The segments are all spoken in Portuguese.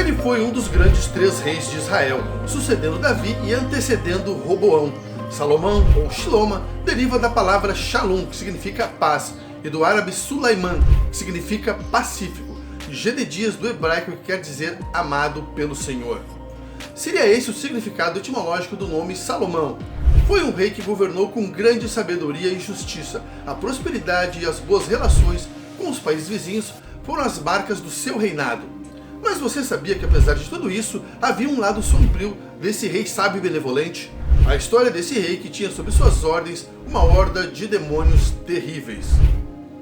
Ele foi um dos grandes 3 reis de Israel, sucedendo Davi e antecedendo Roboão. Salomão, ou Shiloma, deriva da palavra Shalom, que significa paz, e do árabe Sulaiman, que significa pacífico, e Gededias do hebraico, que quer dizer amado pelo Senhor. Seria esse o significado etimológico do nome Salomão. Foi um rei que governou com grande sabedoria e justiça. A prosperidade e as boas relações com os países vizinhos foram as marcas do seu reinado. Mas você sabia que, apesar de tudo isso, havia um lado sombrio desse rei sábio e benevolente? A história desse rei que tinha sob suas ordens uma horda de demônios terríveis.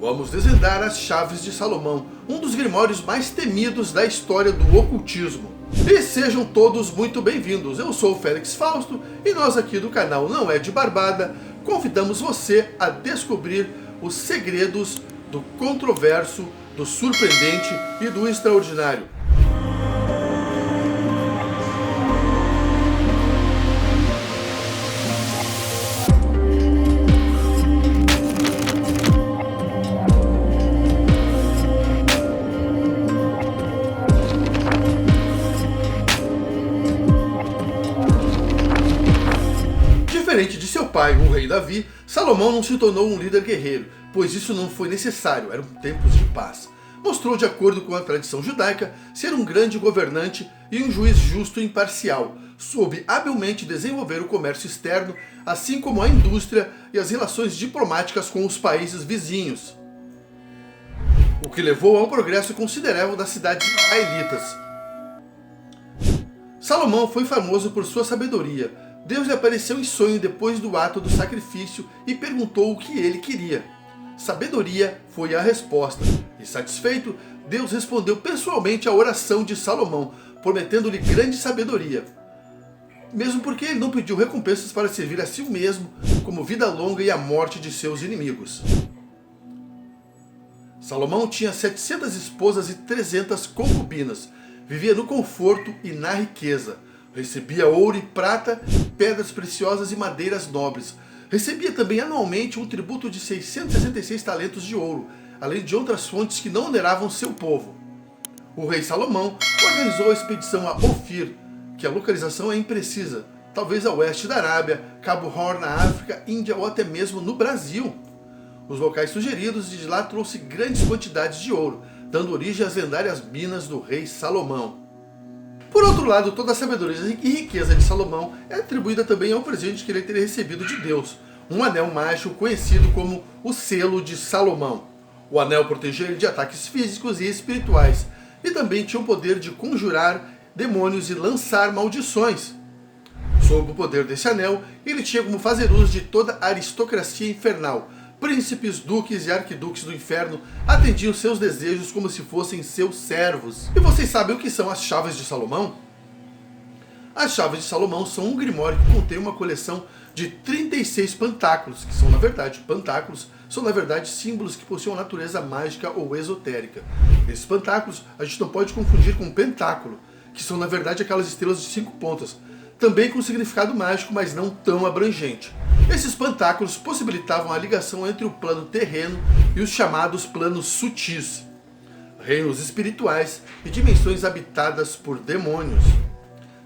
Vamos desvendar as chaves de Salomão, um dos grimórios mais temidos da história do ocultismo. E sejam todos muito bem-vindos. Eu sou o Félix Fausto e nós aqui do canal Não É de Barbada convidamos você a descobrir os segredos do controverso, do surpreendente e do extraordinário. Diferente de seu pai, o rei Davi, Salomão não se tornou um líder guerreiro, pois isso não foi necessário, eram tempos de paz. Mostrou, de acordo com a tradição judaica, ser um grande governante e um juiz justo e imparcial. Soube habilmente desenvolver o comércio externo, assim como a indústria e as relações diplomáticas com os países vizinhos, o que levou a um progresso considerável das cidades israelitas. Salomão foi famoso por sua sabedoria. Deus lhe apareceu em sonho depois do ato do sacrifício e perguntou o que ele queria. Sabedoria foi a resposta. E satisfeito, Deus respondeu pessoalmente à oração de Salomão, prometendo-lhe grande sabedoria. Mesmo porque ele não pediu recompensas para servir a si mesmo, como vida longa e a morte de seus inimigos. Salomão tinha 700 esposas e 300 concubinas. Vivia no conforto e na riqueza. Recebia ouro e prata, pedras preciosas e madeiras nobres. Recebia também anualmente um tributo de 666 talentos de ouro, além de outras fontes que não oneravam seu povo. O rei Salomão organizou a expedição a Ofir, que a localização é imprecisa, talvez a oeste da Arábia, Cabo Horn na África, Índia ou até mesmo no Brasil. Os locais sugeridos e de lá trouxe grandes quantidades de ouro, dando origem às lendárias minas do rei Salomão. Por outro lado, toda a sabedoria e riqueza de Salomão é atribuída também ao presente que ele teria recebido de Deus, um anel mágico conhecido como o selo de Salomão. O anel protegia ele de ataques físicos e espirituais, e também tinha o poder de conjurar demônios e lançar maldições. Sob o poder desse anel, ele tinha como fazer uso de toda a aristocracia infernal. Príncipes, duques e arquiduques do inferno atendiam seus desejos como se fossem seus servos. E vocês sabem o que são as chaves de Salomão? As chaves de Salomão são um grimório que contém uma coleção de 36 pentáculos, que são na verdade símbolos que possuem natureza mágica ou esotérica. Esses pentáculos a gente não pode confundir com pentáculo, que são na verdade aquelas estrelas de 5 pontas, também com significado mágico, mas não tão abrangente. Esses pentáculos possibilitavam a ligação entre o plano terreno e os chamados planos sutis, reinos espirituais e dimensões habitadas por demônios.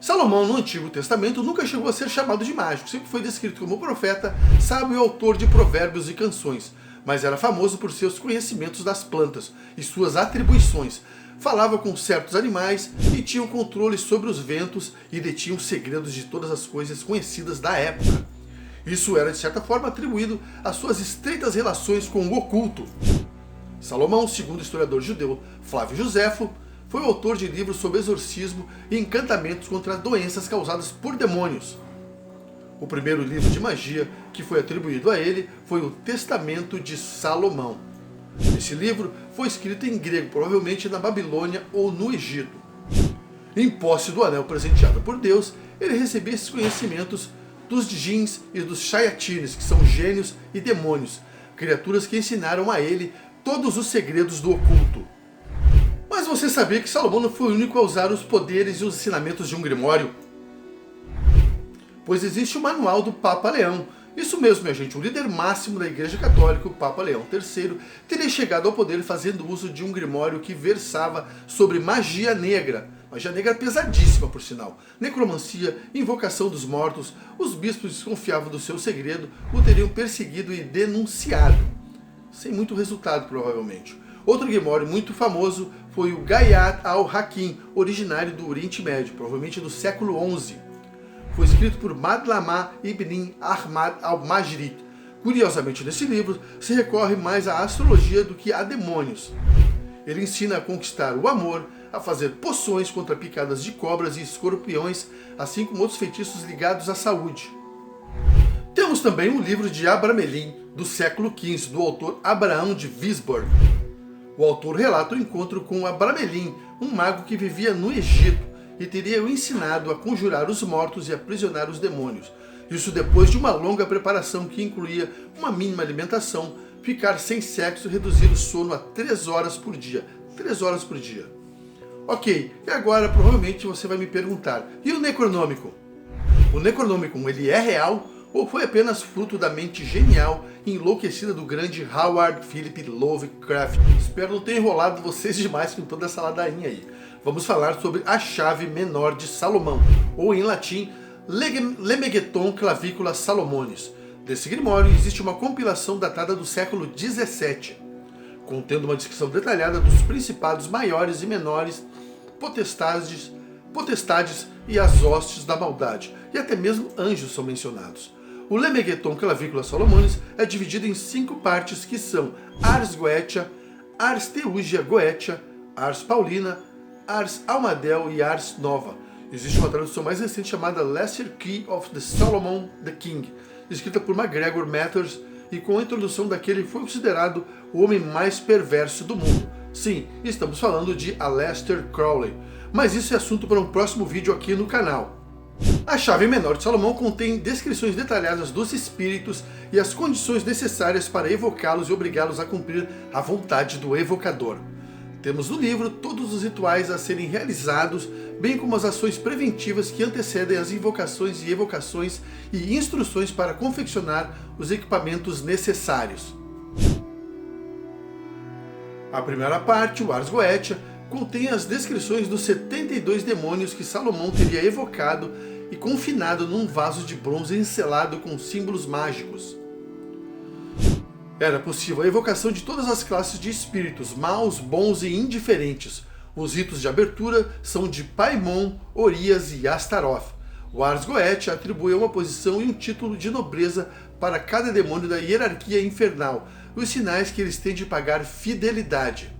Salomão, no Antigo Testamento, nunca chegou a ser chamado de mágico, sempre foi descrito como profeta, sábio e autor de provérbios e canções, mas era famoso por seus conhecimentos das plantas e suas atribuições. Falava com certos animais e tinha um controle sobre os ventos e detinha os segredos de todas as coisas conhecidas da época. Isso era, de certa forma, atribuído às suas estreitas relações com o oculto. Salomão, segundo o historiador judeu Flávio Joséfo, foi o autor de livros sobre exorcismo e encantamentos contra doenças causadas por demônios. O primeiro livro de magia que foi atribuído a ele foi o Testamento de Salomão. Esse livro foi escrito em grego, provavelmente na Babilônia ou no Egito. Em posse do anel presenteado por Deus, ele recebia esses conhecimentos dos djinns e dos shayatines, que são gênios e demônios, criaturas que ensinaram a ele todos os segredos do oculto. Mas você sabia que Salomão não foi o único a usar os poderes e os ensinamentos de um grimório? Pois existe o manual do Papa Leão. Isso mesmo, minha gente, o líder máximo da Igreja Católica, o Papa Leão III, teria chegado ao poder fazendo uso de um grimório que versava sobre magia negra, Magia negra pesadíssima, por sinal. Necromancia, invocação dos mortos. Os bispos desconfiavam do seu segredo, o teriam perseguido e denunciado. Sem muito resultado, provavelmente. Outro Grimoire muito famoso foi o Gayat al-Hakim, originário do Oriente Médio, provavelmente do século XI. Foi escrito por Madlama ibn Ahmad al-Majrid. Curiosamente, nesse livro, se recorre mais à astrologia do que a demônios. Ele ensina a conquistar o amor, a fazer poções contra picadas de cobras e escorpiões, assim como outros feitiços ligados à saúde. Temos também um livro de Abramelin, do século XV, do autor Abraão de Wisborg. O autor relata o encontro com Abramelin, um mago que vivia no Egito e teria o ensinado a conjurar os mortos e aprisionar os demônios. Isso depois de uma longa preparação que incluía uma mínima alimentação, ficar sem sexo e reduzir o sono a 3 horas por dia. 3 horas por dia. Ok, e agora provavelmente você vai me perguntar, e o Necronômico? O Necronômico, ele é real ou foi apenas fruto da mente genial e enlouquecida do grande Howard Philip Lovecraft? Espero não ter enrolado vocês demais com toda essa ladainha aí. Vamos falar sobre a chave menor de Salomão, ou em latim, Lemegeton Clavicula Salomonis. Desse grimório existe uma compilação datada do século XVII, contendo uma descrição detalhada dos principados maiores e menores, potestades e as hostes da maldade, e até mesmo anjos são mencionados. O Lemegeton Clavicula Salomonis é dividido em 5 partes que são Ars Goetia, Ars Teugia Goetia, Ars Paulina, Ars Almadel e Ars Nova. Existe uma tradução mais recente chamada Lesser Key of the Solomon the King, escrita por MacGregor Mathers, e com a introdução daquele foi considerado o homem mais perverso do mundo. Sim, estamos falando de Aleister Crowley, mas isso é assunto para um próximo vídeo aqui no canal. A chave menor de Salomão contém descrições detalhadas dos espíritos e as condições necessárias para evocá-los e obrigá-los a cumprir a vontade do evocador. Temos no livro todos os rituais a serem realizados, bem como as ações preventivas que antecedem as invocações e evocações e instruções para confeccionar os equipamentos necessários. A primeira parte, o Ars Goetia, contém as descrições dos 72 demônios que Salomão teria evocado e confinado num vaso de bronze encelado com símbolos mágicos. Era possível a evocação de todas as classes de espíritos, maus, bons e indiferentes. Os ritos de abertura são de Paimon, Orias e Astaroth. O Ars Goetia atribui uma posição e um título de nobreza para cada demônio da hierarquia infernal, os sinais que eles têm de pagar fidelidade.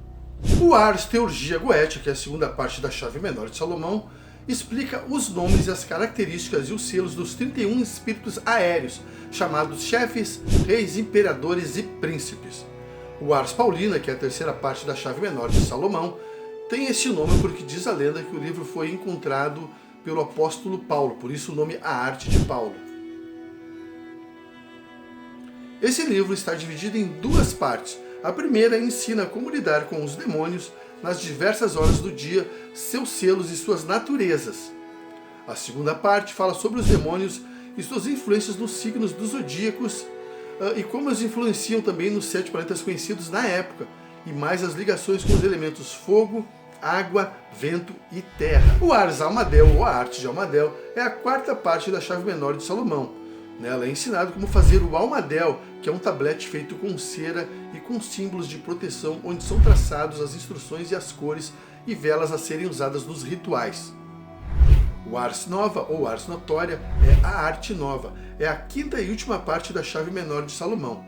O Ars Teugia Goetia, que é a segunda parte da chave menor de Salomão, explica os nomes e as características e os selos dos 31 espíritos aéreos, chamados chefes, reis, imperadores e príncipes. O Ars Paulina, que é a terceira parte da chave menor de Salomão, tem esse nome porque diz a lenda que o livro foi encontrado pelo apóstolo Paulo, por isso o nome A Arte de Paulo. Esse livro está dividido em 2 partes. A primeira ensina como lidar com os demônios nas diversas horas do dia, seus selos e suas naturezas. A segunda parte fala sobre os demônios e suas influências nos signos dos zodíacos e como eles influenciam também nos 7 planetas conhecidos na época, e mais as ligações com os elementos fogo, água, vento e terra. O Ars Almadel, ou a Arte de Almadel, é a 4ª parte da chave menor de Salomão. Nela é ensinado como fazer o almadel, que é um tablete feito com cera e com símbolos de proteção, onde são traçados as instruções e as cores e velas a serem usadas nos rituais. O Ars Nova, ou Ars Notória, é a arte nova, é a 5ª e última parte da chave menor de Salomão.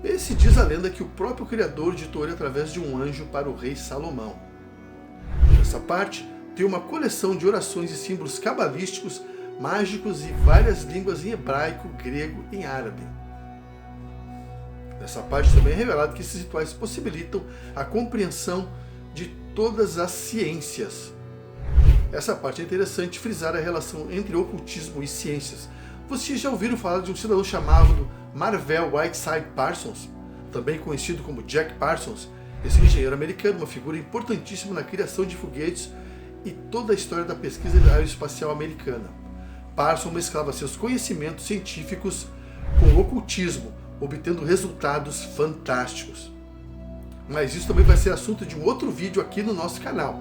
Esse diz a lenda que o próprio Criador ditou ele através de um anjo para o rei Salomão. Essa parte tem uma coleção de orações e símbolos cabalísticos, mágicos e várias línguas em hebraico, grego e árabe. Nessa parte também é revelado que esses rituais possibilitam a compreensão de todas as ciências. Essa parte é interessante frisar a relação entre ocultismo e ciências. Vocês já ouviram falar de um cidadão chamado Marvel Whiteside Parsons, também conhecido como Jack Parsons? Esse engenheiro americano, uma figura importantíssima na criação de foguetes e toda a história da pesquisa aeroespacial americana. Parsons mesclava seus conhecimentos científicos com o ocultismo, obtendo resultados fantásticos. Mas isso também vai ser assunto de um outro vídeo aqui no nosso canal.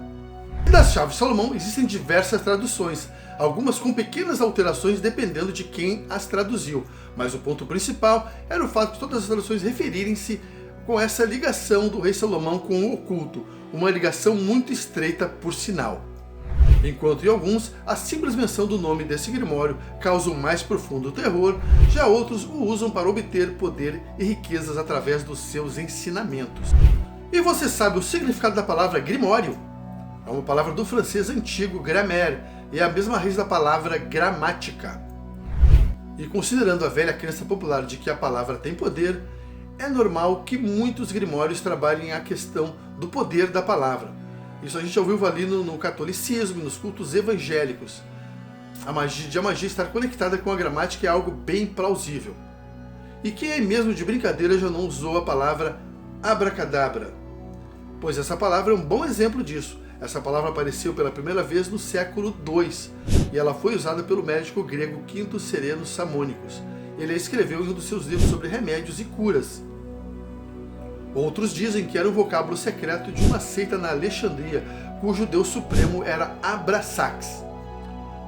E das chaves de Salomão existem diversas traduções, algumas com pequenas alterações dependendo de quem as traduziu, mas o ponto principal era o fato de todas as traduções referirem-se com essa ligação do rei Salomão com o oculto, uma ligação muito estreita por sinal. Enquanto em alguns, a simples menção do nome desse grimório causa um mais profundo terror, já outros o usam para obter poder e riquezas através dos seus ensinamentos. E você sabe o significado da palavra grimório? É uma palavra do francês antigo grammaire, e é a mesma raiz da palavra gramática. E considerando a velha crença popular de que a palavra tem poder, é normal que muitos grimórios trabalhem a questão do poder da palavra. Isso a gente já ouviu ali no catolicismo e nos cultos evangélicos. A magia estar conectada com a gramática é algo bem plausível. E quem é mesmo de brincadeira já não usou a palavra abracadabra? Pois essa palavra é um bom exemplo disso. Essa palavra apareceu pela primeira vez no século II e ela foi usada pelo médico grego Quintus Serenus Samônicos. Ele a escreveu em um dos seus livros sobre remédios e curas. Outros dizem que era um vocábulo secreto de uma seita na Alexandria, cujo deus supremo era Abrasax.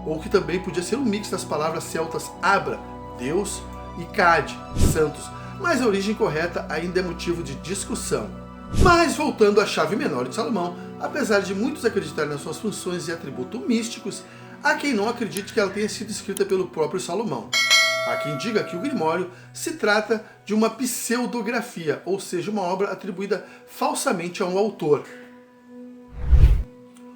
Ou que também podia ser um mix das palavras celtas Abra, Deus, e Cade, santos, mas a origem correta ainda é motivo de discussão. Mas voltando à chave menor de Salomão, apesar de muitos acreditarem nas suas funções e atributos místicos, há quem não acredite que ela tenha sido escrita pelo próprio Salomão. Há quem diga que o Grimório se trata de uma pseudografia, ou seja, uma obra atribuída falsamente a um autor.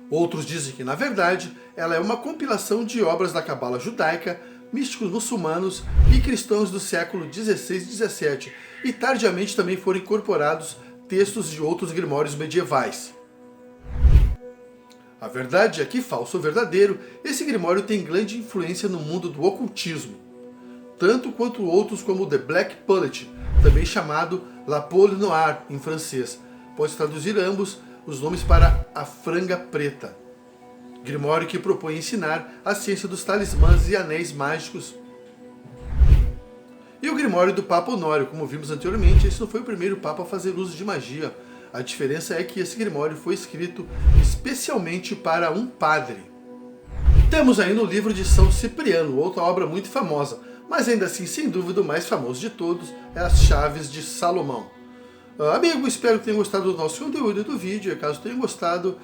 Outros dizem que, na verdade, ela é uma compilação de obras da cabala judaica, místicos muçulmanos e cristãos do século XVI e XVII, e tardiamente também foram incorporados textos de outros grimórios medievais. A verdade é que, falso ou verdadeiro, esse grimório tem grande influência no mundo do ocultismo, tanto quanto outros como The Black Pullet, também chamado La Pole Noire em francês. Pode traduzir ambos os nomes para a franga preta. Grimório que propõe ensinar a ciência dos talismãs e anéis mágicos. E o Grimório do Papa Honório, como vimos anteriormente, esse não foi o primeiro Papa a fazer uso de magia. A diferença é que esse Grimório foi escrito especialmente para um padre. Temos ainda o livro de São Cipriano, outra obra muito famosa, mas ainda assim, sem dúvida, o mais famoso de todos é as Chaves de Salomão. Amigo, espero que tenham gostado do nosso conteúdo e do vídeo. E caso tenham gostado,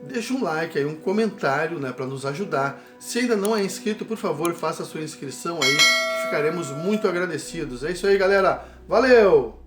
deixe um like aí, um comentário, para nos ajudar. Se ainda não é inscrito, por favor, faça a sua inscrição aí, que ficaremos muito agradecidos. É isso aí, galera. Valeu!